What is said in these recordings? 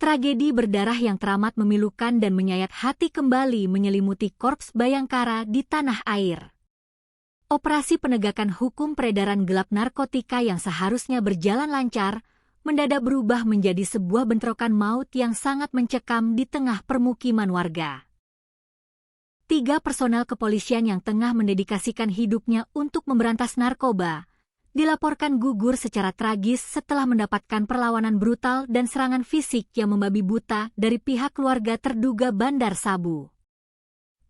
Tragedi berdarah yang teramat memilukan dan menyayat hati kembali menyelimuti Korps Bayangkara di tanah air. Operasi penegakan hukum peredaran gelap narkotika yang seharusnya berjalan lancar, mendadak berubah menjadi sebuah bentrokan maut yang sangat mencekam di tengah permukiman warga. 3 personel kepolisian yang tengah mendedikasikan hidupnya untuk memberantas narkoba, dilaporkan gugur secara tragis setelah mendapatkan perlawanan brutal dan serangan fisik yang membabi buta dari pihak keluarga terduga bandar sabu.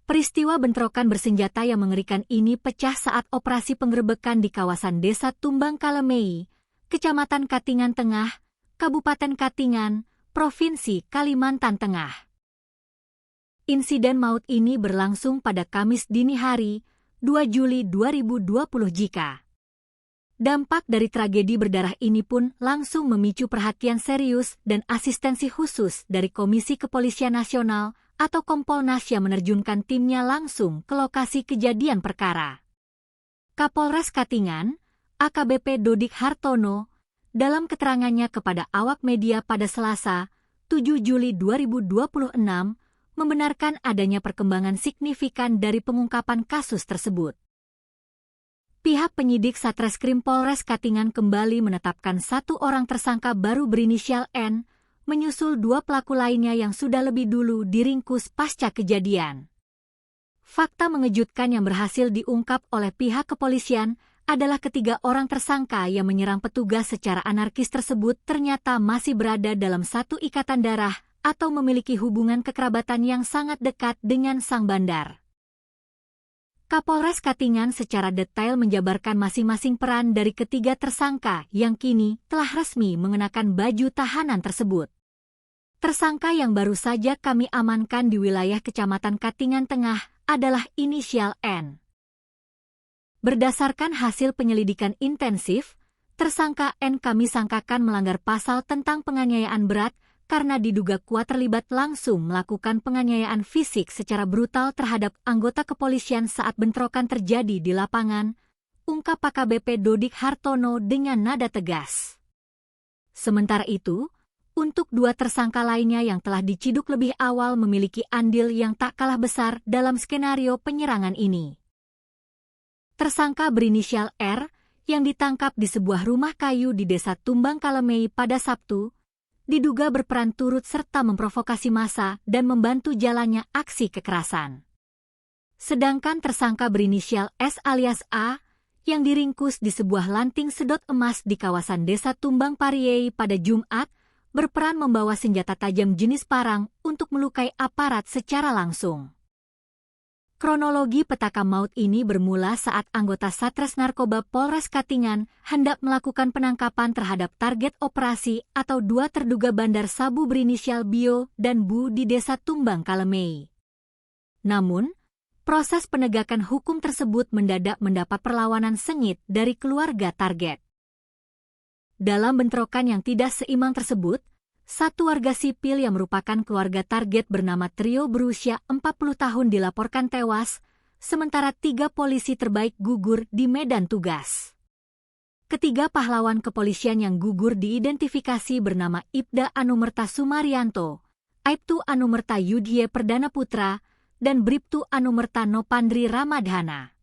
Peristiwa bentrokan bersenjata yang mengerikan ini pecah saat operasi penggerebekan di kawasan Desa Tumbang Kalemei, Kecamatan Katingan Tengah, Kabupaten Katingan, Provinsi Kalimantan Tengah. Insiden maut ini berlangsung pada Kamis dini hari, 2 Juli 2020 jika. Dampak dari tragedi berdarah ini pun langsung memicu perhatian serius dan asistensi khusus dari Komisi Kepolisian Nasional atau Kompolnas yang menerjunkan timnya langsung ke lokasi kejadian perkara. Kapolres Katingan, AKBP Dodik Hartono, dalam keterangannya kepada awak media pada Selasa, 7 Juli 2026, membenarkan adanya perkembangan signifikan dari pengungkapan kasus tersebut. Pihak penyidik Satreskrim Polres Katingan kembali menetapkan 1 orang tersangka baru berinisial N, menyusul 2 pelaku lainnya yang sudah lebih dulu diringkus pasca kejadian. Fakta mengejutkan yang berhasil diungkap oleh pihak kepolisian adalah ketiga orang tersangka yang menyerang petugas secara anarkis tersebut ternyata masih berada dalam satu ikatan darah atau memiliki hubungan kekerabatan yang sangat dekat dengan sang bandar. Kapolres Katingan secara detail menjabarkan masing-masing peran dari ketiga tersangka yang kini telah resmi mengenakan baju tahanan tersebut. Tersangka yang baru saja kami amankan di wilayah Kecamatan Katingan Tengah adalah inisial N. Berdasarkan hasil penyelidikan intensif, tersangka N kami sangkakan melanggar pasal tentang penganiayaan berat karena diduga kuat terlibat langsung melakukan penganiayaan fisik secara brutal terhadap anggota kepolisian saat bentrokan terjadi di lapangan, ungkap AKBP Dodik Hartono dengan nada tegas. Sementara itu, untuk 2 tersangka lainnya yang telah diciduk lebih awal memiliki andil yang tak kalah besar dalam skenario penyerangan ini. Tersangka berinisial R, yang ditangkap di sebuah rumah kayu di Desa Tumbang Kalemei pada Sabtu, diduga berperan turut serta memprovokasi massa dan membantu jalannya aksi kekerasan. Sedangkan tersangka berinisial S alias A, yang diringkus di sebuah lanting sedot emas di kawasan Desa Tumbang Pariei pada Jumat, berperan membawa senjata tajam jenis parang untuk melukai aparat secara langsung. Kronologi petaka maut ini bermula saat anggota Satres Narkoba Polres Katingan hendak melakukan penangkapan terhadap target operasi atau 2 terduga bandar sabu berinisial Bio dan Bu di Desa Tumbang Kalemei. Namun, proses penegakan hukum tersebut mendadak mendapat perlawanan sengit dari keluarga target. Dalam bentrokan yang tidak seimbang tersebut, 1 warga sipil yang merupakan keluarga target bernama Trio berusia 40 tahun dilaporkan tewas, sementara 3 polisi terbaik gugur di medan tugas. Ketiga pahlawan kepolisian yang gugur diidentifikasi bernama Ibda Anumerta Sumarianto, Aibtu Anumerta Yudhye Perdana Putra, dan Bribtu Anumerta Nopandri Ramadhana.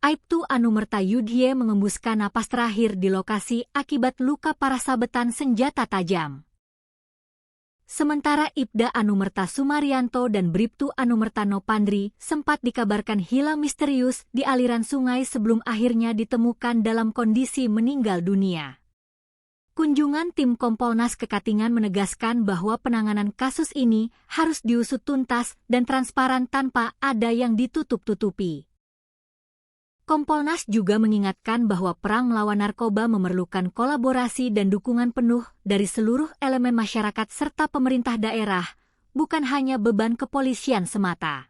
Aibtu Anumerta Yudhye mengembuskan napas terakhir di lokasi akibat luka parah sabetan senjata tajam. Sementara Ibda Anumerta Sumarianto dan Bribtu Anumerta Nopandri sempat dikabarkan hilang misterius di aliran sungai sebelum akhirnya ditemukan dalam kondisi meninggal dunia. Kunjungan tim Kompolnas ke Katingan menegaskan bahwa penanganan kasus ini harus diusut tuntas dan transparan tanpa ada yang ditutup-tutupi. Kompolnas juga mengingatkan bahwa perang melawan narkoba memerlukan kolaborasi dan dukungan penuh dari seluruh elemen masyarakat serta pemerintah daerah, bukan hanya beban kepolisian semata.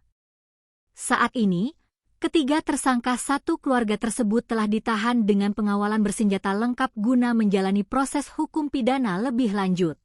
Saat ini, ketiga tersangka 1 keluarga tersebut telah ditahan dengan pengawalan bersenjata lengkap guna menjalani proses hukum pidana lebih lanjut.